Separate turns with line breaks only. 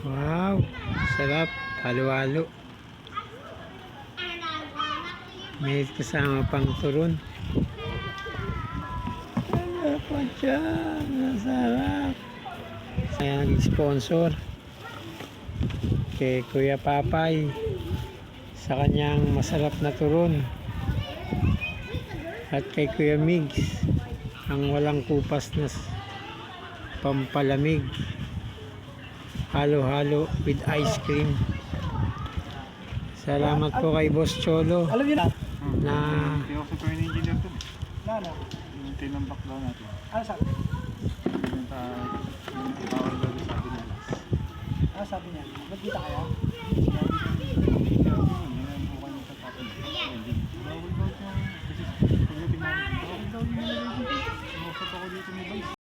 Wow, sarap. Halo-halo. May kasama pang turon. Ano pa dyan? Masarap. Kaya nag-sponsor kay Kuya Papay sa kanyang masarap na turon. At kay Kuya Migs, ang walang kupas na pampalamig. Halo-halo with ice cream. Salamat po kay Boss Cholo
Alam niyo na?
na
Hindi ako super engineer to.
Na.
Yung tinambak daw natin.
Ano sabi?
Yung bawal daw sabi nila.
Ano sabi niya? Nagkita kaya?
Bawal daw yung pagdating namin. Bawal daw yung nilagay dito. Sumusot ako dito ni Vice.